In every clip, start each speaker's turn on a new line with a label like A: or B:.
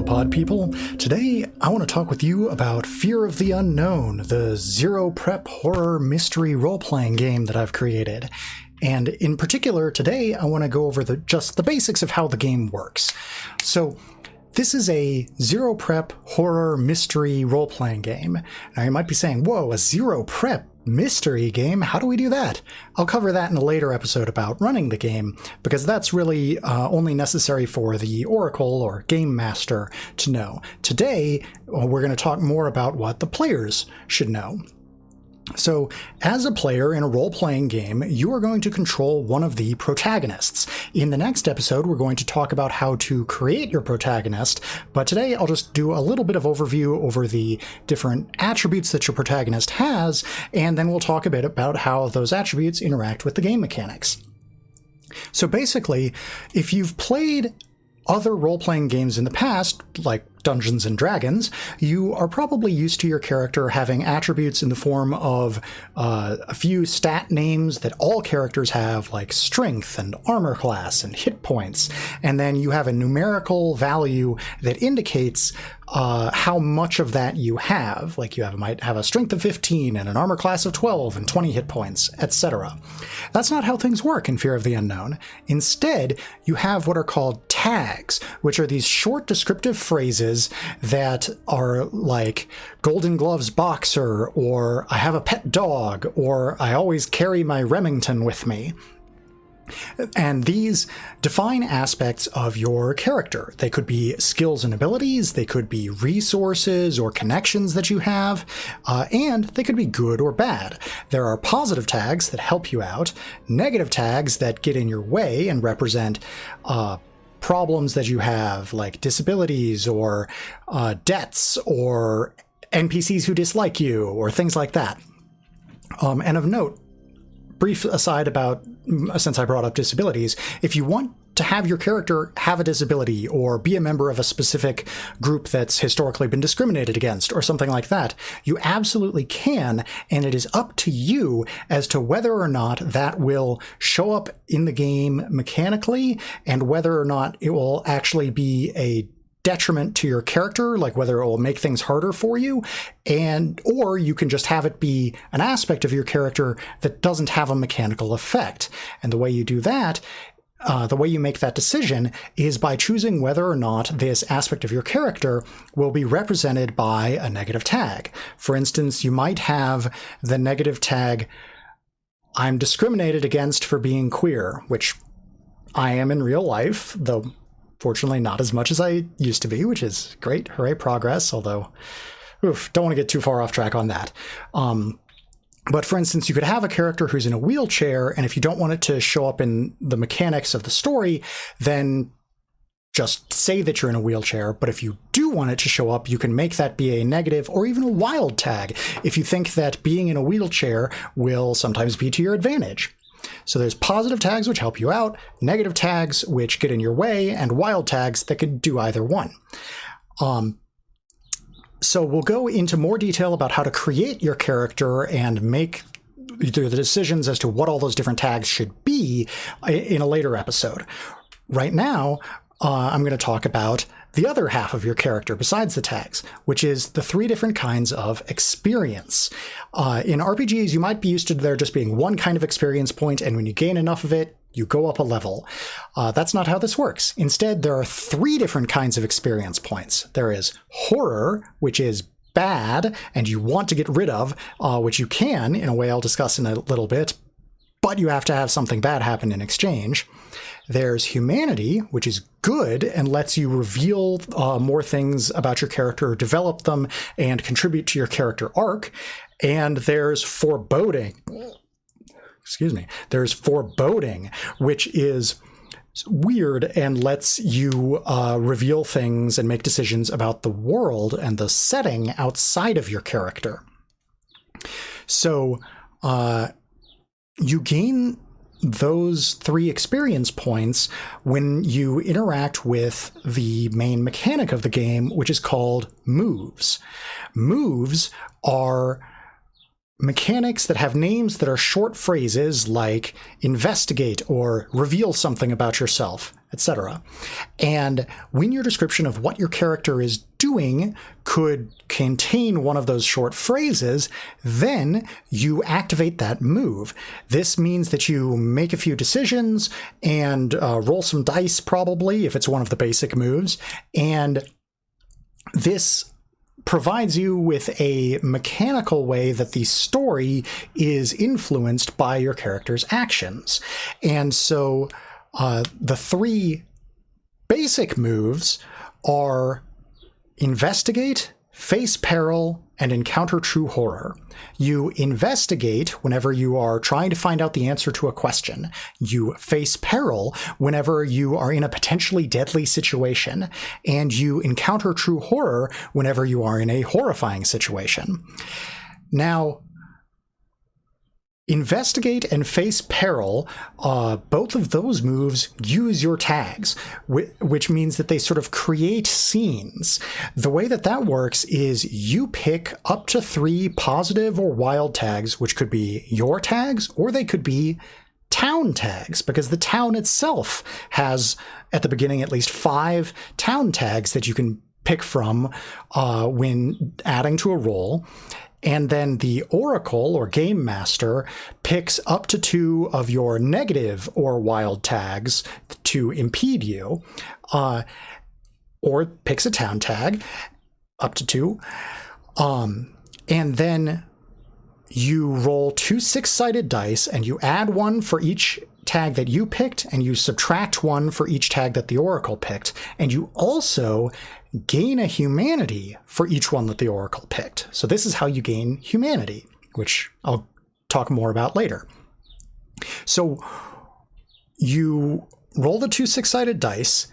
A: pod people. Today, I want to talk with you about Fear of the Unknown, the zero prep horror mystery role-playing game that I've created. And in particular, today, I want to go over just the basics of how the game works. So, this is a zero prep horror mystery role-playing game. Now, you might be saying, whoa, a zero prep mystery game? How do we do that? I'll cover that in a later episode about running the game, because that's really only necessary for the Oracle or Game Master to know. Today, we're going to talk more about what the players should know. So, as a player in a role-playing game, you are going to control one of the protagonists. In the next episode, we're going to talk about how to create your protagonist, but today I'll just do a little bit of overview over the different attributes that your protagonist has, and then we'll talk a bit about how those attributes interact with the game mechanics. So basically, if you've played other role-playing games in the past, like Dungeons and Dragons, you are probably used to your character having attributes in the form of a few stat names that all characters have, like strength and armor class and hit points, and then you have a numerical value that indicates how much of that you have. Like you might have a strength of 15 and an armor class of 12 and 20 hit points, etc. That's not how things work in Fear of the Unknown. Instead, you have what are called tags, which are these short descriptive phrases that are like Golden Gloves boxer, or I have a pet dog, or I always carry my Remington with me. And these define aspects of your character. They could be skills and abilities, they could be resources or connections that you have, and they could be good or bad. There are positive tags that help you out, negative tags that get in your way and represent problems that you have, like disabilities or debts or NPCs who dislike you or things like that. And of note, brief aside about, since I brought up disabilities, if you want to have your character have a disability or be a member of a specific group that's historically been discriminated against or something like that, you absolutely can, and it is up to you as to whether or not that will show up in the game mechanically and whether or not it will actually be a detriment to your character, like whether it will make things harder for you, or you can just have it be an aspect of your character that doesn't have a mechanical effect. And the way you do that, the way you make that decision is by choosing whether or not this aspect of your character will be represented by a negative tag. For instance, you might have the negative tag, I'm discriminated against for being queer, which I am in real life, though fortunately not as much as I used to be, which is great. Hooray, progress, although, don't want to get too far off track on that. But for instance, you could have a character who's in a wheelchair, and if you don't want it to show up in the mechanics of the story, then just say that you're in a wheelchair. But if you do want it to show up, you can make that be a negative or even a wild tag if you think that being in a wheelchair will sometimes be to your advantage. So there's positive tags which help you out, negative tags which get in your way, and wild tags that could do either one. So we'll go into more detail about how to create your character and make the decisions as to what all those different tags should be in a later episode. Right now, I'm going to talk about the other half of your character besides the tags, which is the three different kinds of experience. In RPGs, you might be used to there just being one kind of experience point, and when you gain enough of it, you go up a level. That's not how this works. Instead, there are three different kinds of experience points. There is horror, which is bad, and you want to get rid of, which you can, in a way I'll discuss in a little bit, but you have to have something bad happen in exchange. There's humanity, which is good and lets you reveal more things about your character, develop them, and contribute to your character arc. And there's foreboding. There's foreboding, which is weird and lets you reveal things and make decisions about the world and the setting outside of your character. So you gain those three experience points when you interact with the main mechanic of the game, which is called moves. Moves are mechanics that have names that are short phrases like investigate or reveal something about yourself, etc. And when your description of what your character is doing could contain one of those short phrases, then you activate that move. This means that you make a few decisions and roll some dice, probably, if it's one of the basic moves. And this provides you with a mechanical way that the story is influenced by your character's actions. And so the three basic moves are investigate, face peril, and encounter true horror. You investigate whenever you are trying to find out the answer to a question. You face peril whenever you are in a potentially deadly situation. And you encounter true horror whenever you are in a horrifying situation. Now, investigate and face peril, both of those moves use your tags, which means that they sort of create scenes. The way that that works is you pick up to 3 positive or wild tags, which could be your tags, or they could be town tags, because the town itself has, at the beginning, at least 5 town tags that you can pick from when adding to a roll. And then the Oracle, or Game Master, picks up to 2 of your negative or wild tags to impede you, or picks a town tag, up to 2. And then you roll 2 6-sided dice, and you add 1 for each tag that you picked, and you subtract 1 for each tag that the Oracle picked. And you also gain a humanity for each one that the Oracle picked. So this is how you gain humanity, which I'll talk more about later. So you roll the 2 6-sided dice,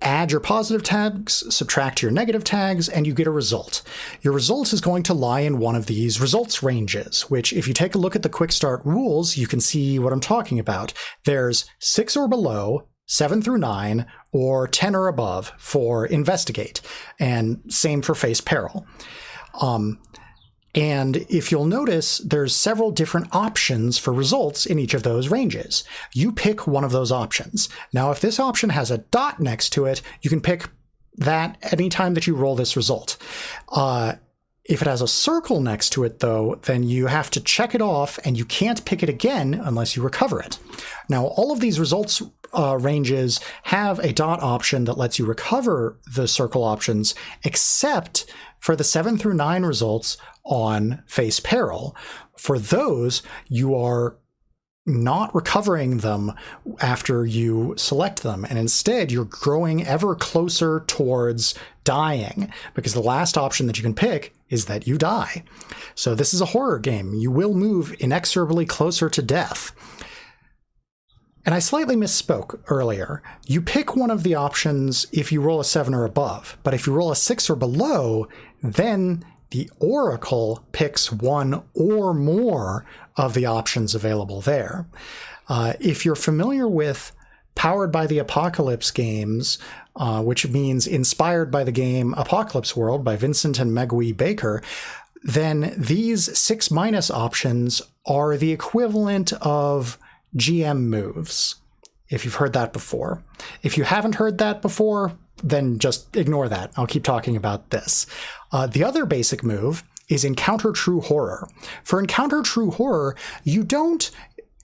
A: add your positive tags, subtract your negative tags, and you get a result. Your result is going to lie in one of these results ranges, which if you take a look at the quick start rules, you can see what I'm talking about. There's 6 or below, 7 through 9, or 10 or above for investigate, and same for face peril. And if you'll notice, there's several different options for results in each of those ranges. You pick one of those options. Now, if this option has a dot next to it, you can pick that anytime that you roll this result. If it has a circle next to it, though, then you have to check it off, and you can't pick it again unless you recover it. Now, all of these results ranges have a dot option that lets you recover the circle options, except for the 7 through 9 results on face peril. For those, you are not recovering them after you select them, and instead you're growing ever closer towards dying, because the last option that you can pick is that you die. So this is a horror game. You will move inexorably closer to death. And I slightly misspoke earlier. You pick one of the options if you roll a 7 or above, but if you roll a 6 or below, then the Oracle picks one or more of the options available there. If you're familiar with Powered by the Apocalypse games, which means inspired by the game Apocalypse World by Vincent and Megwee Baker, then these 6- options are the equivalent of GM moves, if you've heard that before. If you haven't heard that before, then just ignore that. I'll keep talking about this. The other basic move is Encounter True Horror. For Encounter True Horror, you don't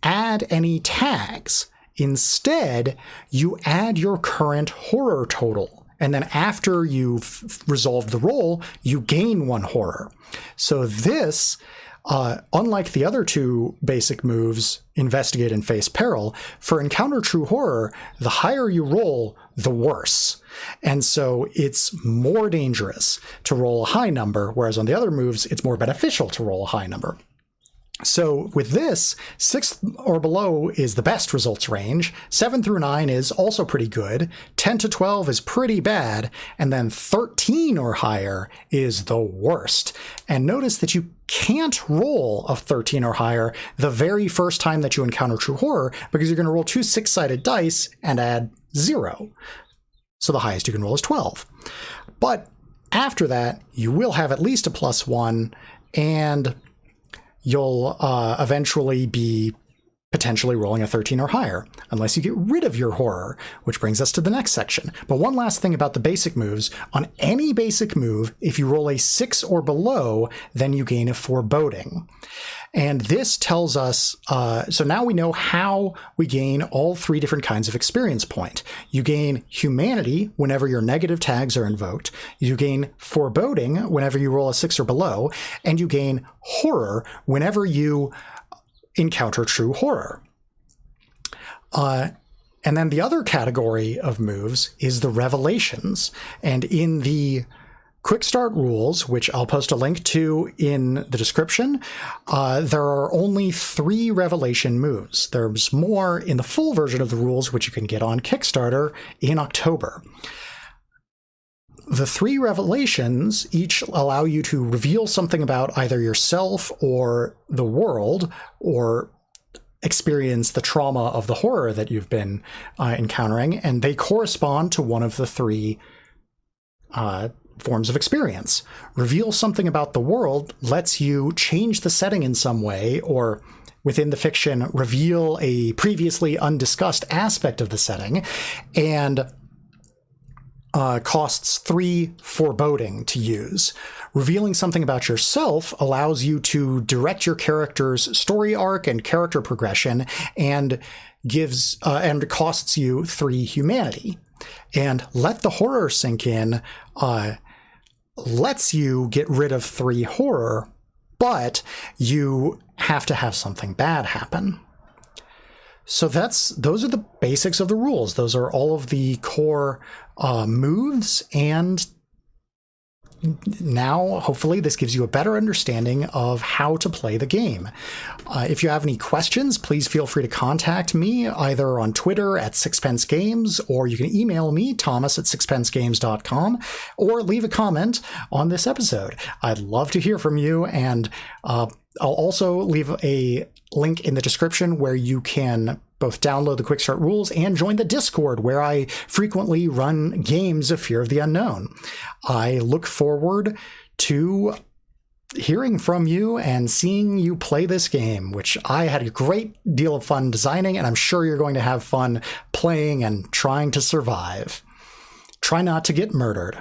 A: add any tags. Instead, you add your current horror total. And then after you've resolved the roll, you gain 1 horror. So this, unlike the other 2 basic moves, Investigate and Face Peril, for Encounter True Horror, the higher you roll, the worse. And so it's more dangerous to roll a high number, whereas on the other moves, it's more beneficial to roll a high number. So with this, 6 or below is the best results range, 7 through 9 is also pretty good, 10 to 12 is pretty bad, and then 13 or higher is the worst. And notice that you can't roll a 13 or higher the very first time that you encounter True Horror, because you're going to roll 2 6-sided dice and add 0. So the highest you can roll is 12. But after that, you will have at least a +1, and you'll eventually be potentially rolling a 13 or higher, unless you get rid of your horror, which brings us to the next section. But one last thing about the basic moves. On any basic move, if you roll a 6 or below, then you gain a foreboding. And this tells us, so now we know how we gain all 3 different kinds of experience point. You gain humanity whenever your negative tags are invoked. You gain foreboding whenever you roll a 6 or below. And you gain horror whenever you encounter true horror. And then the other category of moves is the revelations. And in the Quick Start rules, which I'll post a link to in the description, there are only 3 revelation moves. There's more in the full version of the rules, which you can get on Kickstarter in October. The 3 revelations each allow you to reveal something about either yourself or the world, or experience the trauma of the horror that you've been encountering, and they correspond to one of the 3 forms of experience. Reveal something about the world lets you change the setting in some way, or within the fiction, reveal a previously undiscussed aspect of the setting, and costs 3 foreboding to use. Revealing something about yourself allows you to direct your character's story arc and character progression, and gives and costs you 3 humanity. And let the horror sink in lets you get rid of 3 horror, but you have to have something bad happen. So those are the basics of the rules. Those are all of the core moves, and now hopefully this gives you a better understanding of how to play the game. If you have any questions, please feel free to contact me either on Twitter at SixpenceGames, or you can email me, thomas@sixpencegames.com, or leave a comment on this episode. I'd love to hear from you, and I'll also leave a link in the description where you can both download the Quick Start rules and join the Discord, where I frequently run games of Fear of the Unknown. I look forward to hearing from you and seeing you play this game, which I had a great deal of fun designing, and I'm sure you're going to have fun playing and trying to survive. Try not to get murdered.